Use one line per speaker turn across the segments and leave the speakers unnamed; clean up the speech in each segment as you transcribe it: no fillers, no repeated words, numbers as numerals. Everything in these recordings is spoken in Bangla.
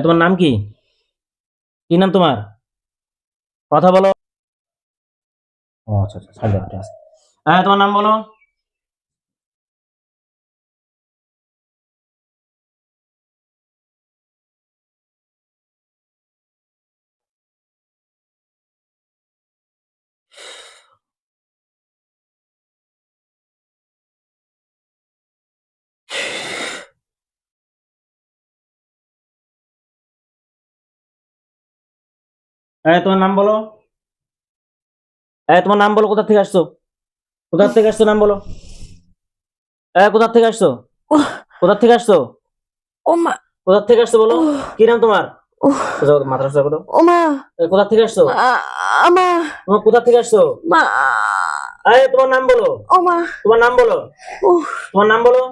তোমার নাম কি? কি নাম তোমার? কথা বলো। ও আচ্ছা আচ্ছা, ছাড় দাও, ঠিক আছে। তোমার নাম বলো। তোমার নাম বলো। তোমার নাম বলো, কোথা থেকে আসছো? কোথা থেকে আসছো, নাম বলো। কোথা থেকে আসছো?
উহ,
কোথা থেকে আসছো?
ওমা
কোথা থেকে আসছো বলো।
উহ,
কি নাম তোমার?
উহ,
সোজা কথা, মাথা সোজা করো।
ওমা
কোথা থেকে আসছো?
মা আমা
তোমার কোথা থেকে আসছো?
মা
তোমার নাম বলো।
ওমা
তোমার নাম বলো।
উহ,
তোমার নাম বলো।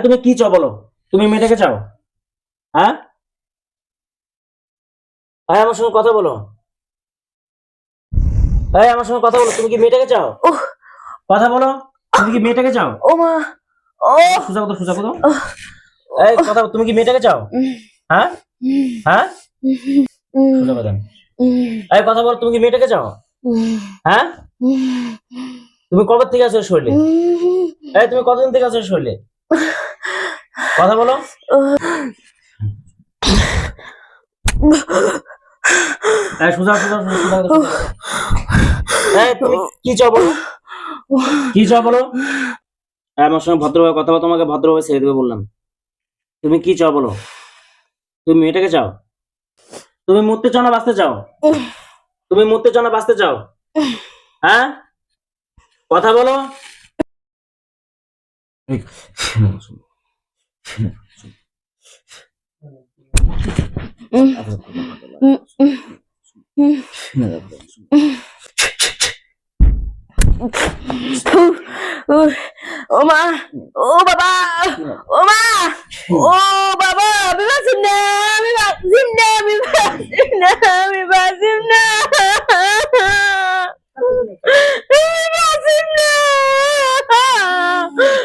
তুমি কি চাও বলো। তুমি মেয়েটাকে চাও? হ্যাঁ, আমার সঙ্গে কথা বলো। আমার সঙ্গে কথা বলো, তুমি কি মেয়েটাকে চাও?
উহ,
কথা বলো। তুমি কি মেয়েটাকে চাও?
ওমা ও
সোজা কথা, সোজা কথা।
উহ,
কথা, তুমি কি মেয়েটাকে চাও? হ্যাঁ, হ্যাঁ, সোজা কথা। কথা বলো, তুমি কি মেয়েটাকে চাও? হ্যাঁ, তুমি কবে থেকে আছো এই শরীরে? তুমি কতদিন থেকে আছো এই শরীরে? কথা বলো। সোজা সোজা সোজা সোজা কথা, সোজা কথা। তুমি কি চাও বলো। কি চাও বলো। আমার সঙ্গে ভদ্রভাবে কথা বলো, তোমাকে ভদ্রভাবে ছেড়ে দেবে বললাম। তুমি কি চাও বলো। তুমি মেয়েটাকে চাও? তুমি মরতে চাও না বাঁচতে চাও? তুমি মরতে চাও না বাঁচতে চাও? হ্যাঁ, কথা বলো।
ওমা ও বাবা ওমা ও বাবা আমি বাসিম না আমি বাসিম না আমি বাসিম না আমি বাসিম না আমি বাসিম না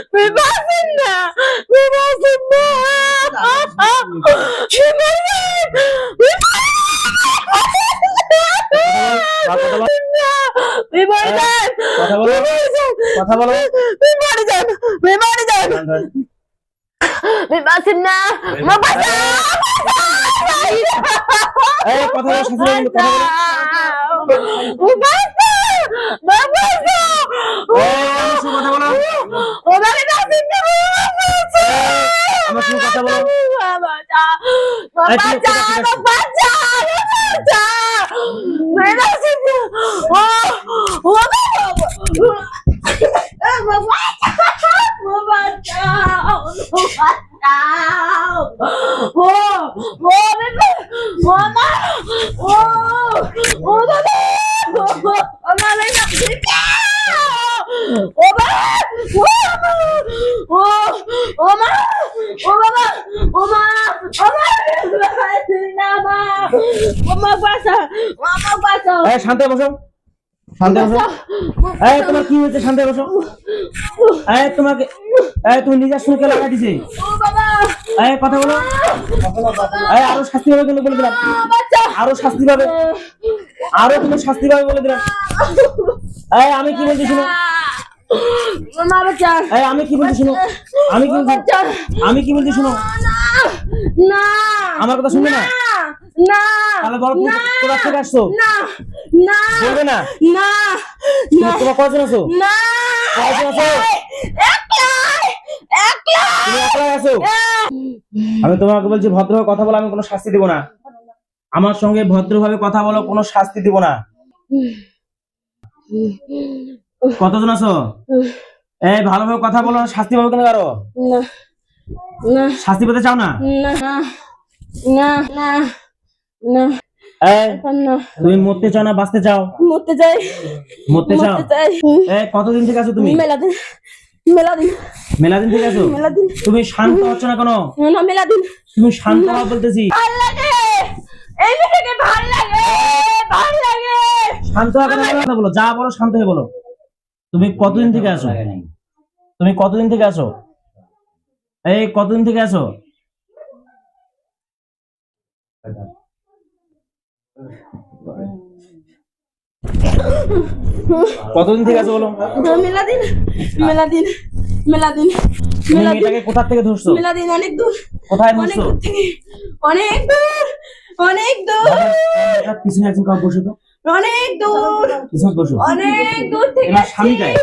আমি বাসিম না আমি বাসিম না
কথা বলো। কথা বলো।
Bebasin na! Mabasa!
কথা বলো, শাশুড়ি বলো, কথা বলো।
Mabasa! Mabasa!
আমার সঙ্গে কথা বলো।
Bebasin na!
আমার সঙ্গে কথা বলো।
Mabasa! Mabasa! Mabasa! Mabasa! Bebasin na!
শান্তি বসো, শান্তি বসো। তোমার কি হয়েছে? শান্তি বসো। তোমাকে তুমি নিজের শুনকে লাগা দিছে। কথা বলো। আরো শাস্তি পাবে কিন্তু বলে দিলাম। আরো শাস্তি পাবে, আরো তুমি শাস্তি পাবে বলে দিলাম। আমি কি বলছি শুনো। আমি কি বলছি শুনো। আমি কি বলছি, আমি কি বলছি শুনো।
না
আমার কথা শুনবে না?
না
তাহলে বলো তুমি কোথা থেকে আসছো?
না না
বলবে না?
না
তোমার কয়জন আছো?
না
কয়জন আছো? তুমি একলাই আছো? আমি তোমাকে বলছি ভদ্রভাবে কথা বলো, আমি কোনো শাস্তি দেব না। আমার সঙ্গে ভদ্রভাবে কথা বলো, কোনো শাস্তি দেব না। কতজন আছো? ভালোভাবে কথা বলো, শাস্তি পাবে কেন কারো?
না
শাস্তি পেতে চাও না?
না না না না
তুমি মরতে চাও না বাঁচতে চাও?
মরতে চাই
মরতে চাও? কতদিন থেকে আছো তুমি?
মেলাদিন মেলাদিন
মেলাদিন থেকে আছো?
মেলাদিন
তুমি শান্ত হচ্ছ না কেন?
না মেলাদিন
তুমি শান্ত হও বলতেছি।
ভাল লাগে এই মেয়েটাকে ভাল লাগে ভাল লাগে
শান্ত হওয়ার কথা বলো, যা বলো শান্ত হয়ে বলো। তুমি কতদিন থেকে আছো? তুমি কতদিন থেকে আছো? কতদিন থেকে আছো? কতদিন থেকে আছে বলো?
মেলাদিন মেলাদিন মেলাদিন
তুমি
মেলাদিন
মেয়েটাকে কোথা থেকে ধরছো?
মেলাদিন অনেক দূর
কোথায়
অনেক
ধরছো?
দূর থেকে অনেক দূর অনেক দূর
এটা পিছনে একজন কাউ বসে তো,
অনেক দূর
পিছনে বসো।
অনেক দূর থেকে
এবার স্বামী গায়ে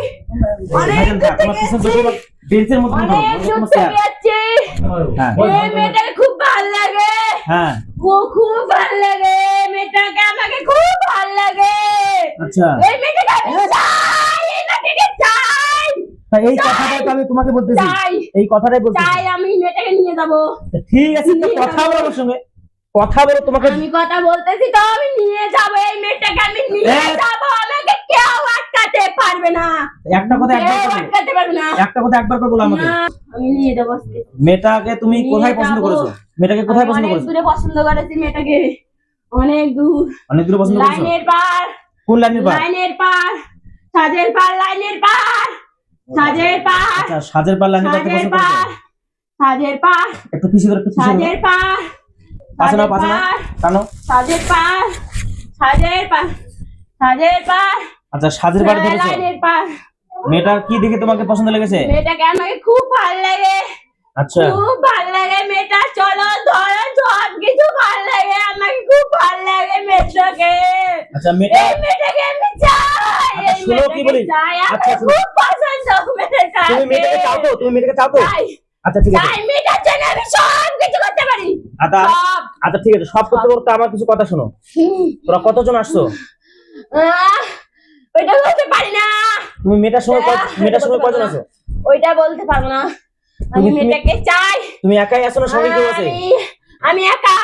অনেক
ভাইজান
দূর
থাক, তোমার
থেকে
পিছনে বসে বেঞ্চের মধ্যে ধরো,
অনেক দূর
তোমার
থেকে
চেয়ার।
যাচ্ছি
হ্যাঁ
এই মেয়েটাকে খুব ভালো লাগে
হ্যাঁ
ও খুব ভালো লাগে মেয়েটাকে আমাকে খুব ভালো লাগে
আচ্ছা।
এই মেয়েটাকে আমি চাই এই মেয়েটাকে চাই
তা এই কথাটাই তো আমি তোমাকে বলতেছি,
চাই
এই কথাটাই বলতেছি।
চাই আমি মেয়েটাকে নিয়ে যাব
ঠিক আছে, তো কথা বলো আমার সঙ্গে, কথা বলো। তোমাকে
আমি কথা বলতেছি তো আমি নিয়ে যাব এই মেয়েটাকে আমি নিয়ে যাব আমাকে কেউ আটকাতে পারবে না
একটা কথা একবার
কেউ
করে বলো।
আটকাতে পারবে না
একটা কথা একবার করে বলো আমাকে।
না, আমি নিয়ে যাবো আজকে।
মেয়েটাকে তুমি
নিয়ে
কোথায় পছন্দ
যাবো।
করেছো? মেয়েটাকে কোথায়
আমি
পছন্দ
অনেক
করেছো?
দূরে পছন্দ করেছি মেয়েটাকে অনেক দূর
অনেক দূরে পছন্দ করেছো?
লাইনের পার
কোন লাইনের পা?
লাইনের পার সাজের পার লাইনের পার সাজের পার
আচ্ছা, সাজের পার লাইনের পাশে
সাজের
পছন্দ করেছো?
পার সাজের পার
একটু পিছিয়ে ধরো, একটু পিছিয়ে ধরো।
সাজের পার
পাশে নাও,
সাজের
পাশে নাও।
পার
টানো।
সাজের পার সাজের পার সাজের পার
আচ্ছা, সাজের পাড়ে ধরেছো।
লাইনের পার
মেয়েটার কি দেখে তোমাকে পছন্দ লেগেছে?
মেয়েটাকে আমাকে খুব ভালো লাগে
আচ্ছা,
খুব ভালো লাগে মেয়েটা চলো ধরো সব কিছু ভালো লাগে আমাকে খুব ভালো লাগে মেয়েটাকে
আচ্ছা মেয়েটা
এই মেয়েটাকে আমি চাই
আচ্ছা,
এই
শোনো কি বলি।
মেয়েটাকে চাই
আচ্ছা,
আমার
শোনো।
খুব পছন্দ মেয়েটাকে
তুমি মেয়েটাকে চাও তো? তুমি মেয়েটাকে চাও তো?
চাই
আচ্ছা ঠিক আছে।
চাই মেয়েটার জন্য আমি সব কিছু করতে পারি
আচ্ছা
সব
আচ্ছা ঠিক আছে, সব করতে করতে আমার কিছু কথা শোনো। তোরা কতজন আসছো?
আহ, ওইটা বলতে পারি না
তুমি মেয়েটার সঙ্গে মেয়েটার সঙ্গে কজন আছো?
ওইটা বলতে পারবো না আমি
তুমি-
মেয়েটাকে চাই
তুমি একাই আছো না সঙ্গে কেউ আছে?
আমি একা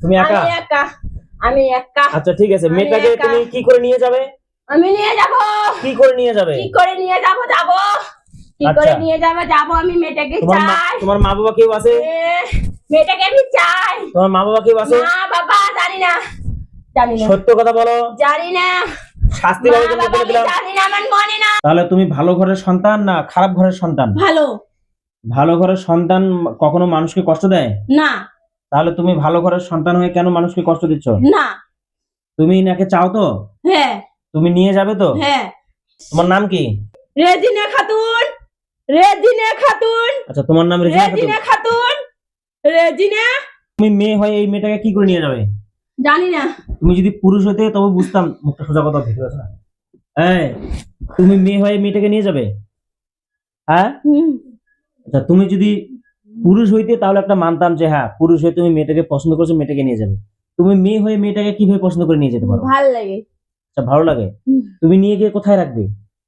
তুমি একা?
আমি একা আমি একা
আচ্ছা ঠিক আছে,
আমি
মেয়েটাকে
একা।
তুমি কি করে নিয়ে যাবে?
আমি নিয়ে যাব
কি করে নিয়ে যাবে?
কি করে নিয়ে যাব যাব কি
আচ্ছা।
করে নিয়ে যাব যাব আমি মেয়েটাকে চাই
তোমার মা বাবা কেউ আছে?
মেয়েটাকে আমি চাই
তোমার মা বাবা কেউ আছে?
না বাবা জানি না জানি না
সত্য কথা বলো,
জানি না
শাস্তি
মা
পাবে তুমি
বাবা
বলে
আমি
দিলাম।
জানি না আমার মনে না
তাহলে তুমি ভালো ঘরের সন্তান না খারাপ ঘরের সন্তান?
ভালো
ভালো ঘরের সন্তান কখনো মানুষকে কষ্ট দেয়?
না
তাহলে তুমি ভালো ঘরের সন্তান হয়ে কেন মানুষকে কষ্ট দিচ্ছ?
না
তুমি নাকি চাও তো?
হ্যাঁ
তুমি নিয়ে যাবে তো?
হ্যাঁ
তোমার নাম কি?
রেজিনা খাতুন রেজিনা খাতুন
আচ্ছা, তোমার নাম রেজিনা খাতুন।
রেজিনা খাতুন রেজিনা
তুমি মেয়ে হয়ে এই মেয়েটাকে কি করে নিয়ে যাবে?
জানি না
তুমি যদি পুরুষ হতে তবে বুঝতাম। মুখটা সোজা কথা ভেতরে আছে না। এই, তুমি মেয়ে হয়ে এই মেয়েটাকে নিয়ে যাবে? হ্যাঁ আচ্ছা, তুমি যদি পুরুষ হইতে তাহলে একটা মানতাম যে হ্যাঁ পুরুষ হয়ে তুমি মেয়েটাকে পছন্দ করছো, মেয়েটাকে নিয়ে যাবে। তুমি মেয়ে হয়ে মেয়েটাকে কিভাবে পছন্দ করে নিয়ে যেতে পারো?
ভাল লাগে
আচ্ছা, ভালো লাগে।
হুম।
তুমি নিয়ে গিয়ে কোথায় রাখবে?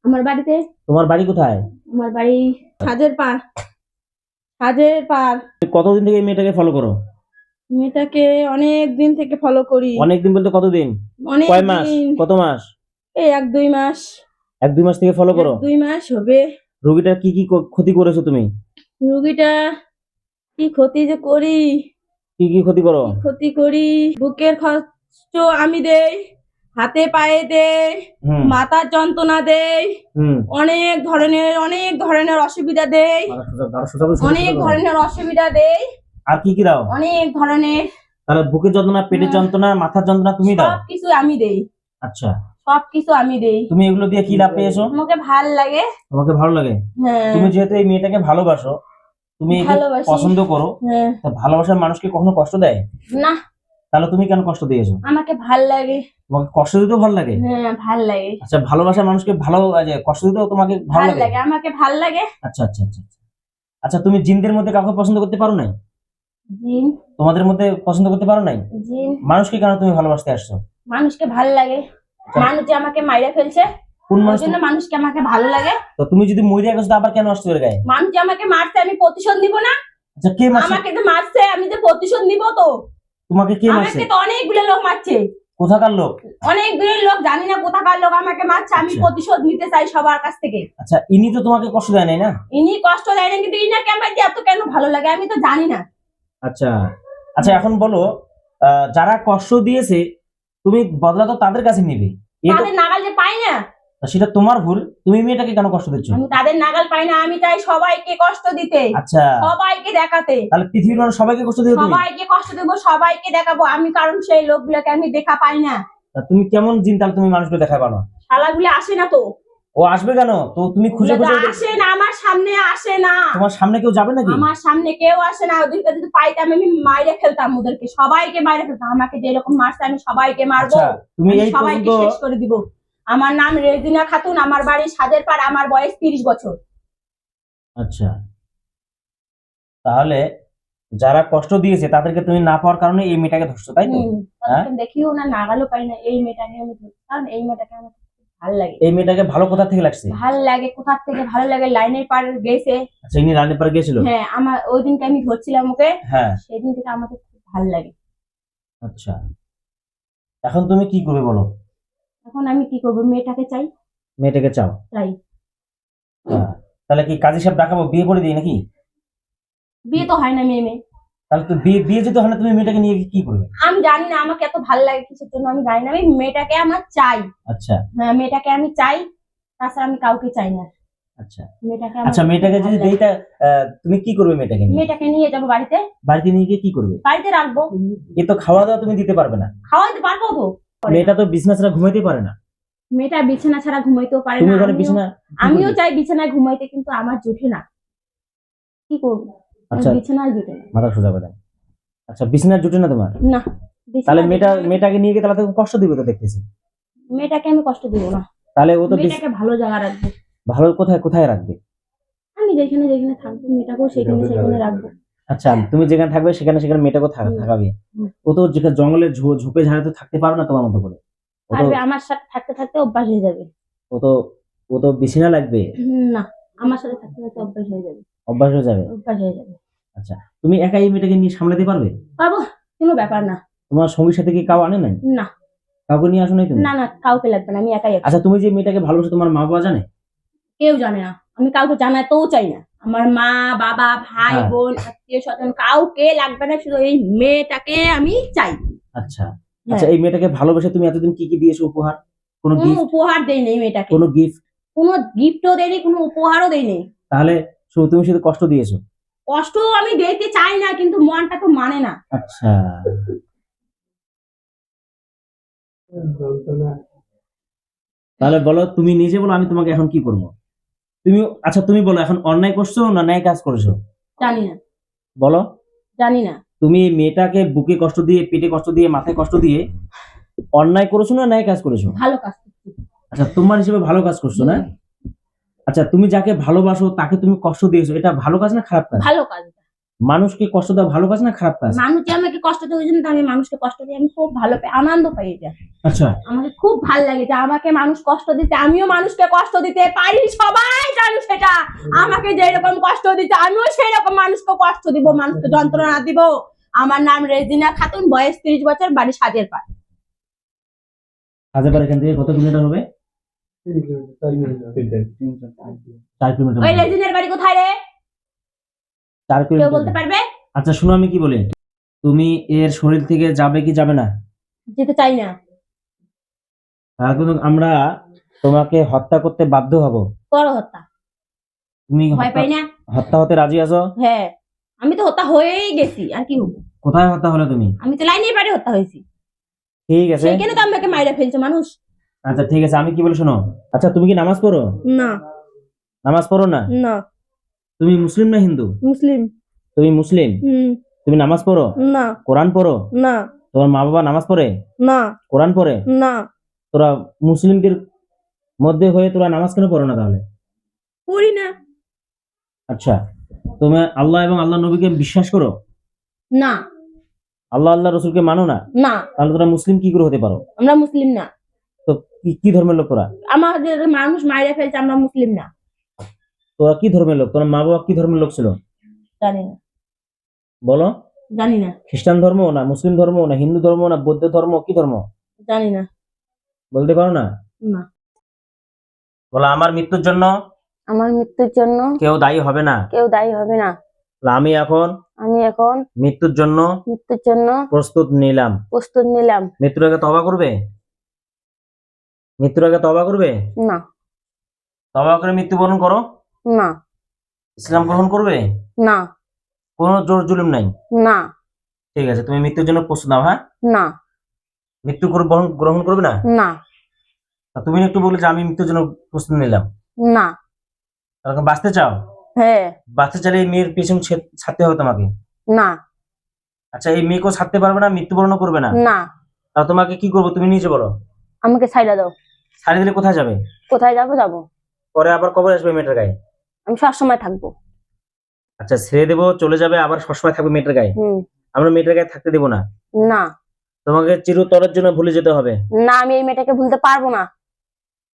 আমার বাড়িতে
তোমার বাড়ি কোথায়?
আমার বাড়ি সাজের পার সাজের পার
তুমি কতদিন থেকে এই মেয়েটাকে ফলো করো?
মেয়েটাকে অনেক দিন থেকে ফলো করি
অনেকদিন বলতে কতদিন?
অনেক
কয় মাস?
দিন
কত মাস?
এই 1-2 মাস
1-2 মাস থেকে ফলো করো।
1-2 মাস হবে
রোগীটার কি কি ক্ষতি করেছো তুমি?
রুগীটা কি ক্ষতি যে করি
কি কি ক্ষতি করো?
কি ক্ষতি করি বুকের কষ্ট আমি দেই হাতে পায়ে দেই
হুম
মাথার যন্ত্রণা দেই
হুম
অনেক ধরনের অসুবিধা দেই অনেক ধরনের অসুবিধা দেই
আর কি কি দাও?
অনেক ধরনের
তাহলে বুকের যন্ত্রণা, পেটের যন্ত্রণা, মাথার যন্ত্রণা তুমি দাও?
সবকিছু আমি দেই
আচ্ছা,
সবকিছু আমি দেই
তুমি এগুলো দিয়ে কি লাভ পেয়েছো?
আমাকে ভাল লাগে
তোমাকে ভালো লাগে?
হ্যাঁ
তুমি যেহেতু এই মেয়েটাকে ভালোবাসো, তুমি একে
ভালোবাসি।
পছন্দ করো,
হ্যাঁ
তা ভালোবাসার মানুষকে কখনো কষ্ট দেয়?
না
তাহলে তুমি কেন কষ্ট দিয়েছো?
আমাকে ভাল লাগে
তোমাকে কষ্ট দিতেও ভালো লাগে?
হ্যাঁ ভাল লাগে
আচ্ছা, ভালোবাসার মানুষকে ভালো যে কষ্ট দিতেও তোমাকে ভালো
ভাল
লাগে?
লাগে আমাকে ভাল লাগে
আচ্ছা আচ্ছা আচ্ছা আচ্ছা। আচ্ছা, তুমি জিনদের মধ্যে কাউকে পছন্দ করতে পারো নাই?
জিন
তোমাদের মধ্যে পছন্দ করতে পারো নাই?
জিন
মানুষকে কেন তুমি ভালোবাসতে আসছো?
মানুষকে ভাল লাগে মানুষ যে আমাকে মাইরা ফেলছে
কোন
ওই
মানুষ?
জন্য মানুষকে আমাকে ভালো লাগে
তো তুমি যদি মরে গেছো তো আবার কেন আসছো এর গায়ে?
মানুষ যে আমাকে মারছে আমি প্রতিশোধ নিব না
আচ্ছা, কে মারছে
আমাকে যে মারছে আমি যে প্রতিশোধ নিব তো
তোমাকে? কে মারছে?
আমাকে তো অনেকগুলো লোক মারছে
কোথাকার লোক?
অনেক দূরের লোক জানি না কোথাকার লোক আমাকে মারছে আমি
আচ্ছা।
প্রতিশোধ নিতে চাই সবার কাছ থেকে
আচ্ছা, ইনি তো তোমাকে কষ্ট দেয় নাই না?
ইনি কষ্ট দেয় না কিন্তু ইনাকে আমার যে এত কেন ভালো লাগে আমি তো জানি না
আচ্ছা আচ্ছা, এখন বলো, যারা কষ্ট দিয়েছে তুমি বদলা তো তাদের কাছে নিবে, এ তো
তাদের নাগাল যে পাই না
সেটা তোমার ভুল। তুমি মেয়েটাকে কেন কষ্ট দিচ্ছ?
আমি তাদের নাগাল পাই না, আমি চাই সবাইকে কষ্ট দিতে,
আচ্ছা,
সবাইকে দেখাতে,
তাহলে পৃথিবীর মানুষ সবাইকে কষ্ট দিও তুমি?
সবাইকে কষ্ট দেবো, সবাইকে দেখাবো আমি, কারণ সেই লোকগুলোকে আমি দেখা পাই না।
তা তুমি কেমন জিন তাহলে তুমি মানুষকে দেখা পাও না?
শালাগুলো আসে না তো।
ও আসবে কেন? তো তুমি খুঁজে
ওগুলো তো
খুঁজে
আসে না, আমার সামনে আসে না,
তোমার সামনে কেউ যাবে নাকি?
আমার সামনে কেউ আসে না। ওদেরকে যদি পাইতাম আমি মাইরে ফেলতাম, ওদেরকে সবাইকে মাইরে ফেলতাম। আমাকে যেরকম মারছে আমি সবাইকে মারবো,
আচ্ছা, তুমি
আমি
এই
সবাইকে
পর্যন্ত
শেষ করে দিব। আমার নাম রেজিনা খাতুন, আমার বাড়ি সাদের পাড়, আমার বয়স 30 বছর।
আচ্ছা, তাহলে যারা কষ্ট দিয়েছে তাদেরকে তুমি না পাওয়ার কারণে এই মেয়েটাকে ধরছো, তাই তো?
তাদেরকে দেখিও না, নাগালও পাই না। এই মেয়েটাকে আমি ধরতাম, এই মেয়েটাকে আমার খুব ভালো লাগে।
এই মেয়েটাকে ভালো কোথা থেকে লাগছে?
ভালো লাগে কোথা থেকে ভালো লাগে, লাইনের পার গেছে।
আচ্ছা, ইনি রানীর পাড়ে গেছিল?
হ্যাঁ, আমার ওই দিনকে আমি ধরছিলাম ওকে,
হ্যাঁ।
সেদিন থেকে আমাকে খুব ভালো লাগে।
আচ্ছা, এখন তুমি কি করবে বলো?
এখন আমি কি করবো, মেয়েটাকে চাই।
মেয়েটাকে চাও?
চাই।
হ্যাঁ। তাহলে কি কাজী সাহেব ডাকাবো, বিয়ে করে দিই নাকি?
বিয়ে তো হয় না মেয়ে মেয়ে।
তাহলে তো বিয়ে বিয়ে যদি হয় না, তুমি মেয়েটাকে নিয়ে কি করবে?
আমি জানি না আমাকে এত ভালো লাগে কিসের জন্য, আমি জানি না। আমি মেয়েটাকে আমার চাই।
আচ্ছা।
হ্যাঁ, মেয়েটাকে আমি চাই, তাছাড়া আমি কাউকে চাই না।
আচ্ছা,
মেয়েটাকে আমার
আচ্ছা, মেয়েটাকে যদি দেই তা তুমি কি করবে মেয়েটাকে নিয়ে?
মেয়েটাকে নিয়ে যাবো বাড়িতে।
বাড়িতে নিয়ে গিয়ে কি করবে?
বাড়িতে রাখবো।
এ তো খাওয়া দাওয়া তুমি দিতে পারবে না।
খাওয়াইতে পারবো তো।
মেয়েটা তো বিছানা ছাড়া ঘুমাইতে পারে না।
মেয়েটা বিছানা ছাড়া ঘুমাইতেও পারে
তুমি
না।
ওখানে বিছানা
আমিও চাই বিছানায় ঘুমাইতে, কিন্তু আমার জুটে না। কি করবো?
আচ্ছা,
বিছানায় জুটে না।
মাথা সোজা করে। আচ্ছা, বিছানা জুটে না তোমার?
না।
তাহলে মেয়েটাকে নিয়ে গিয়ে তাহলে তো কষ্ট দিবে তো দেখতেছি।
মেয়েটাকে আমি কষ্ট দিব না।
তাহলে ও তো
মেয়েটাকে ভালো জায়গা রাখবো।
ভালো কোথায় কোথায় রাখবে?
আমি যেখানে যেখানে থাকবো মেয়েটাকেও সেখানে সেখানে রাখবো।
আচ্ছা, তুমি যেখানে থাকবে সেখানে সেখানে মেয়েটাকেও থাকাবে। ও তো যেখানে জঙ্গলের ঝোপে ঝাড়ে তো থাকতে পারবে না তোমার মতো করে। ও তো
আমার সাথে থাকতে থাকতে অভ্যাস হয়ে যাবে।
ও তো ও তো বিছানা লাগবে।
না, আমার সাথে থাকতে থাকতে অভ্যাস হয়ে যাবে।
অভ্যাস হয়ে যাবে?
অভ্যাস হয়ে যাবে।
আচ্ছা, তুমি একাই এই মেয়েটাকে নিয়ে সামলাতে পারবে?
পারবো, কোনো ব্যাপার না।
তোমার সঙ্গীর সাথে কি কাউ আনে নাই?
না।
কাউকে নিয়ে আসো নাই তুমি?
না না, কাউকে লাগবে না, আমি একাই আছি।
আচ্ছা, তুমি যে মেয়েটাকে ভালোবাসো তোমার মা বাবা জানে?
কেউ জানে না, আমি কাউকে জানাতেও চাই না। আমার মা বাবা ভাই
হ্যাঁ।
বোন আত্মীয় স্বজন কাউকে লাগবে না, শুধু এই মেয়েটাকে আমি চাই।
আচ্ছা, আচ্ছা, এই মেয়েটাকে ভালোবেসে তুমি এতদিন কি কি দিয়েছো উপহার? কোনো
কোনো
গিফট?
উপহার দেই নেই মেয়েটাকে।
কোনো গিফট?
কোনো গিফটও দেয়নি, কোনো উপহারও দেই নেই।
তাহলে তুমি শুধু কষ্ট দিয়েছো?
কষ্ট আমি দিতে চাই না, কিন্তু মনটা তো মানে না।
আচ্ছা, তাহলে বলো, তুমি নিজে বলো, আমি তোমাকে এখন কি করবো? তুমি আচ্ছা, তুমি বলো, এখন অন্যায় করছো না ন্যায় কাজ করেছো?
জানি না।
বলো।
জানি না।
তুমি এই মেয়েটাকে বুকে কষ্ট দিয়ে, পেটে কষ্ট দিয়ে, মাথায় কষ্ট দিয়ে অন্যায় করেছো না ন্যায় কাজ করেছো?
ভালো কাজ করছি।
আচ্ছা, তোমার হিসেবে ভালো কাজ করছো না? আচ্ছা, তুমি যাকে ভালোবাসো তাকে তুমি কষ্ট দিয়েছো, এটা ভালো কাজ না খারাপ কাজ?
ভালো কাজ।
মানুষকে কষ্ট দেওয়া ভালো কাজ না খারাপ কাজ?
মানুষ যে আমাকে কষ্ট দেয় ওই জন্য তো আমি মানুষকে কষ্ট দিই, আমি খুব ভালো পাই, আনন্দ পাই এটা।
আচ্ছা,
আমাকে খুব ভালো লাগে যে আমাকে মানুষ কষ্ট দিতে, আমিও মানুষকে কষ্ট দিতে পারি। সবাই জানো সেটা। আমাকে যেরকম কষ্ট দিতে আমিও সেই রকম মানুষকে কষ্ট দিব, মানুষকে যন্ত্রণা দিব। আমার নাম রেজিনা খাতুন, বয়স 30 বছর, বাড়ি সাদের পাড়।
হাজারবার এখান থেকে কত কিলোমিটার হবে? 4 কিলোমিটার।
ওই রেজিনের বাড়ি কোথায় রে?
4
কেউ
কিলোমিটার।
বলতে পারবে?
আচ্ছা, শুনো আমি কি বলি, তুমি এর শরীর থেকে যাবে কি যাবে না?
যেতে চাই না।
তাহলে কিন্তু আমরা তোমাকে হত্যা করতে বাধ্য হব।
করো হত্যা,
তুমি
ভয় পাই না।
হত্যা হতে রাজি আছো?
হ্যাঁ, আমি তো হত্যা হয়েই গেছি, আর কি হবো?
কোথায় হত্যা হলে তুমি?
আমি তো লাইনের বাড়ি হত্যা হয়েছি।
ঠিক আছে,
সেখানে তো আমাকে মাইরা ফেলছে মানুষ।
আচ্ছা ঠিক আছে, আমি কি বলি শোনো। আচ্ছা, তুমি কি নামাজ পড়ো?
না।
নামাজ পড়ো না?
না।
তুমি মুসলিম না হিন্দু?
মুসলিম।
তুমি মুসলিম? তুমি নামাজ পড়ো?
না।
কোরআন পড়ো?
না।
তোমার মা বাবা নামাজ পড়ে?
না।
কোরআন পড়ে?
না।
তোরা মুসলিমদের মধ্যে হয়ে তোরা নামাজ কেন পড়ো না তাহলে?
পড়ি না।
আচ্ছা, তুমি আল্লাহ এবং আল্লাহ নবীকে বিশ্বাস করো?
না।
আল্লাহ রসুলকে মানো না?
না।
তাহলে তোরা মুসলিম কি করে হতে পারো?
আমরা মুসলিম না।
তো কি ধর্মের লোক তোরা?
আমাদের মানুষ মাইরা ফেলছে, আমরা মুসলিম না।
তোরা কি ধর্মের লোক? তোর মা বাবা কি ধর্মের লোক ছিল?
জানি না।
বলো।
জানি না।
খ্রিস্টান ধর্ম না মুসলিম ধর্ম না হিন্দু ধর্ম না বৌদ্ধ ধর্ম, কি ধর্ম?
জানি না।
বলতে পারো না?
না।
বলো, আমার মৃত্যুর জন্য
আমার মৃত্যুর জন্য
কেউ দায়ী হবে না।
কেউ দায়ী হবে না।
আমি এখন মৃত্যুর জন্য প্রস্তুত নিলাম। মৃত্যুর আগে তওবা করবে? মৃত্যুর আগে তওবা করবে?
না।
তওবা করে মৃত্যুবরণ করো।
না
ইসলাম গ্রহণ করবে?
না
কোনো জোর জুলুম নাই।
না
ঠিক আছে, তুমি মৃত্যুর জন্য প্রস্তুত নাও। হ্যাঁ,
না
মৃত্যু গ্রহণ করবে না?
না
তা তুমি একটু বলে যে আমি মৃত্যুর জন্য প্রস্তুত নিলাম।
না।
তাহলে বাঁচতে চাও?
হ্যাঁ।
বাঁচতে চাইলে এই মেয়ের পিছনে ছাড়তে হবে তোমাকে।
না
আচ্ছা, এই মেয়েকেও ছাড়তে পারবে না, মৃত্যুবরণও করবে না?
না।
তাহলে তোমাকে কি করবো তুমি নিজে বলো।
আমাকে ছাইড়া দাও।
ছাড়ি দিলে কোথায় যাবে?
কোথায় যাবো যাবো,
পরে আবার কবে আসবে মেয়েটার গায়ে?
আমি সবসময় থাকবো।
আচ্ছা, ছেড়ে দেবো, চলে যাবে, আবার সবসময় থাকবে মেয়েটার গায়ে?
হুম।
আমরা মেয়েটার গায়ে থাকতে দেবো না।
না
তোমাকে চিরতরের জন্য ভুলে যেতে হবে।
না, আমি এই মেয়েটাকে ভুলতে পারবো না।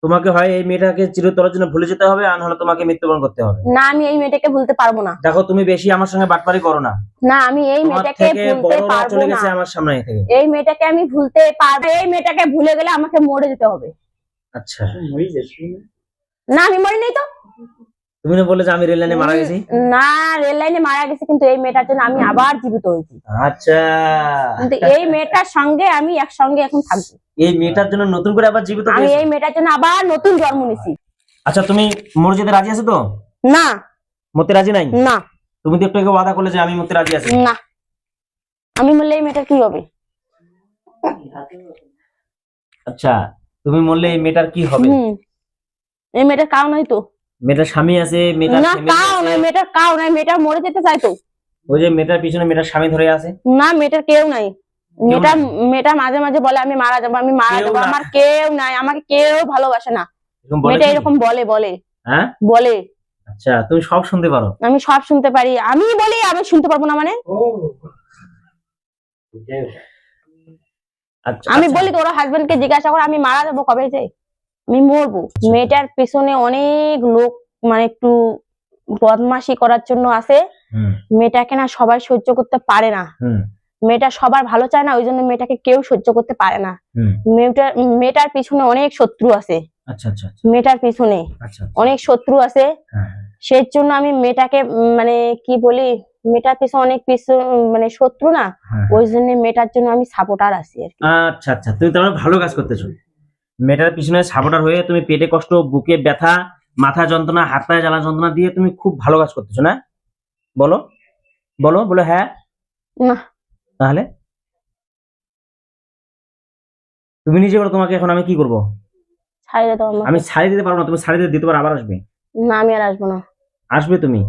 তোমাকে হয় এই মেয়েটাকে চিরতরের জন্য ভুলে যেতে হবে, আর নাহলে তোমাকে মৃত্যুবরণ করতে হবে।
না, আমি এই মেয়েটাকে ভুলতে পারবো না।
দেখো, তুমি বেশি আমার সঙ্গে বাটপারি করো না।
না, আমি এই
তোমার
মেয়েটাকে
থেকে
ভুলতে
বড়রা
পারবো
চলে
না।
গেছে আমার সামনে থেকে।
এই মেয়েটাকে আমি ভুলতে পারবো। এই মেয়েটাকে ভুলে গেলে আমাকে মরে যেতে হবে।
আচ্ছা,
না, আমি মরি নাই তো।
তুমি না বললে যে আমি রেল লাইনে মারা গেছি?
না, রেল লাইনে মারা গেছে, কিন্তু এই মেয়েটার জন্য আমি আবার জীবিত হয়েছি।
আচ্ছা,
কিন্তু এই মেয়েটার সঙ্গে আমি একসঙ্গে এখন থাকবো।
এই মেয়েটার জন্য নতুন করে আবার জীবিত
আমি
হয়েছো?
এই মেয়েটার জন্য আবার নতুন জন্ম নিছি।
আচ্ছা, তুমি মরে যেতে রাজি আছো তো?
না
মরতে রাজি নাই?
না
তুমি তো একটু আগে ওয়াদা করলে যে আমি মরতে রাজি আছি।
না, আমি মরলে এই মেয়েটার কি হবে?
আচ্ছা, তুমি মরলে এই মেয়েটার কি হবে?
এই মেয়েটার কাউ নাই তো।
মেয়েটার স্বামী আছে, মেয়েটার
না,
family
কাউ
আছে।
নাই, মেয়েটার কাউ নাই, মেয়েটা মরে যেতে চাই তো।
ওই যে মেয়েটার পিছনে মেয়েটার স্বামী ধরে আছে।
না, মেয়েটার কেউ নাই। মেয়েটা মাঝে মাঝে বলে আমি মারা যাবো, আমি মারা
কেউ
যাবো,
না।
আমার কেউ নাই, আমাকে কেউ ভালোবাসে না।
এরকম বলে
মেয়েটা
কি?
এরকম বলে বলে
হ্যাঁ,
বলে।
আচ্ছা, তুমি সব শুনতে পারো?
আমি সব শুনতে পারি। আমি বলি আমি শুনতে পারবো না মানে?
আচ্ছা,
আমি
আচ্ছা।
বলি তো ওরা হাজবেন্ড কে জিজ্ঞাসা করে আমি মারা যাবো কবে যে আমি মরবো। মেয়েটার পেছনে অনেক লোক মানে একটু বদমাশি করার জন্য আছে।
হুম,
মেয়েটাকে না সবাই সহ্য করতে পারে না।
হুম,
মেয়েটা সবার ভালো চায় না, ওই জন্য মেয়েটাকে কেউ সহ্য করতে পারে না।
হুম।
মেয়েটার পিছনে অনেক শত্রু আছে।
আচ্ছা, আচ্ছা, আচ্ছা,
মেয়েটার পিছনে
আচ্ছা।
অনেক শত্রু আছে।
হ্যাঁ,
সেই জন্য আমি মেয়েটাকে মানে কি বলি, মেয়েটার পিছনে অনেক মানে শত্রু না,
হ্যাঁ।
ওই জন্য মেয়েটার জন্য আমি সাপোর্টার আছি আর কি।
আচ্ছা, আচ্ছা, তুমি তাহলে ভালো কাজ করতেছো। মেয়েটার পিছনে সাপোর্টার হয়ে তুমি পেটে কষ্ট, বুকে ব্যথা, মাথা যন্ত্রণা, হাত পায়ে জ্বালা যন্ত্রণা দিয়ে তুমি খুব ভালো কাজ করতেছো না? বলো, বলো, বলো। হ্যাঁ,
না,
তাহলে তুমি নিজে বলো, তোমাকে এখন আমি কি করব?
ছাইড়ে দাও
আমি
আমাকে।
ছাড়ি দিতে পারবো না, তুমি ছাড়ি দিতে পারো, আবার আসবে।
না, আমি আর আসবো না।
আসবে তুমি,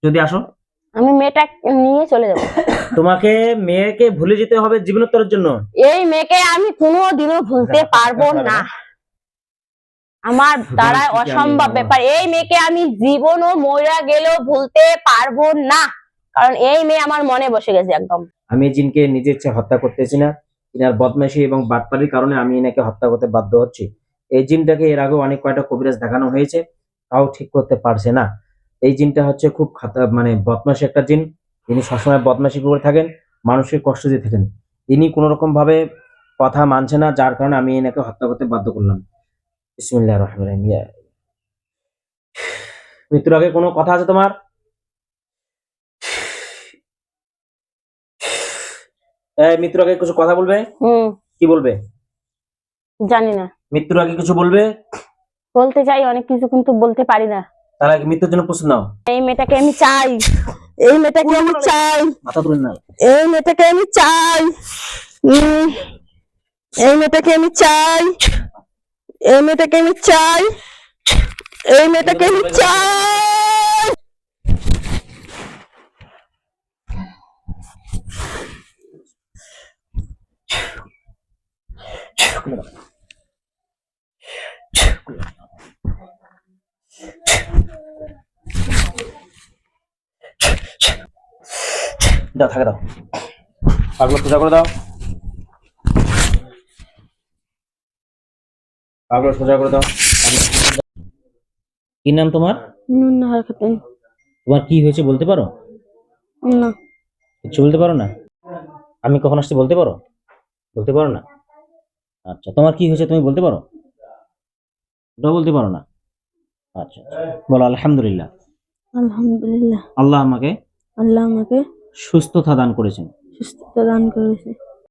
যদি আসো
আমি মেয়েটা নিয়ে চলে যাবো।
তোমাকে মেয়েকে ভুলে যেতে হবে জীবনোত্তরের জন্য।
এই মেয়েকে আমি কোনোদিনও ভুলতে পারবো না। আমার দ্বারা অসম্ভব ব্যাপার। এই মেয়েকে আমি জীবনও মরে গেলেও ভুলতে পারবো না, কারণ এই মেয়ে আমার মনে বসে গেছে একদম।
আমি এই জিনকে নিজের ইচ্ছে হত্যা করতেছি না, এনার বদমাইশি এবং বাটপারির কারণে আমি এনাকে হত্যা করতে বাধ্য হচ্ছি। এই জিনটাকে এর আগেও অনেক কয়টা কবিরাজ দেখানো হয়েছে, তাও ঠিক করতে পারছে না। এই জিনটা হচ্ছে খুব মানে বদমাশি একটা জিন। ইনি সবসময় বদমাশি করে থাকেন, মানুষকে কষ্ট দিয়ে থাকেন। ইনি কোনো রকম ভাবে কথা মানছে না, যার কারণে আমি এনাকে হত্যা করতে বাধ্য করলাম। বিসমিল্লাহির রহমানির রহিম। মৃত্যুর আগে কোনো কথা আছে তোমার? মৃত্যুর আগে কিছু কথা বলবে? কি বলবে?
জানি না।
মৃত্যুর আগে কিছু বলবে?
বলতে চাই অনেক কিছু, কিন্তু বলতে পারি না।
তার আগে মৃত্যুর জন্য প্রস্তুত নাও।
এই মেয়েটাকে আমি চাই, এই মেয়েটাকে আমি চাই,
মাথা তুলেন না।
এই মেয়েটাকে আমি চাই, এই মেয়েটাকে আমি চাই, এই মেয়েটাকে আমি চাই, এই মেয়েটাকে আমি চাই।
দাও, থাকে দাও, পাগলা সোজা করে দাও, পাগলা সোজা করে দাও। কি নাম তোমার? তোমার কি হয়েছে বলতে পারো?
না,
কিছু বলতে পারো না? আমি কখন আসছি বলতে পারো? বলতে পারো না? আচ্ছা, তোমার কি হয়েছে তুমি বলতে পারো? ওটা বলতে পারো না? আচ্ছা, বলো আলহামদুলিল্লাহ।
আলহামদুলিল্লাহ।
আল্লাহ আমাকে
আল্লাহ আমাকে
সুস্থতা দান করেছেন।
সুস্থতা দান করেছে।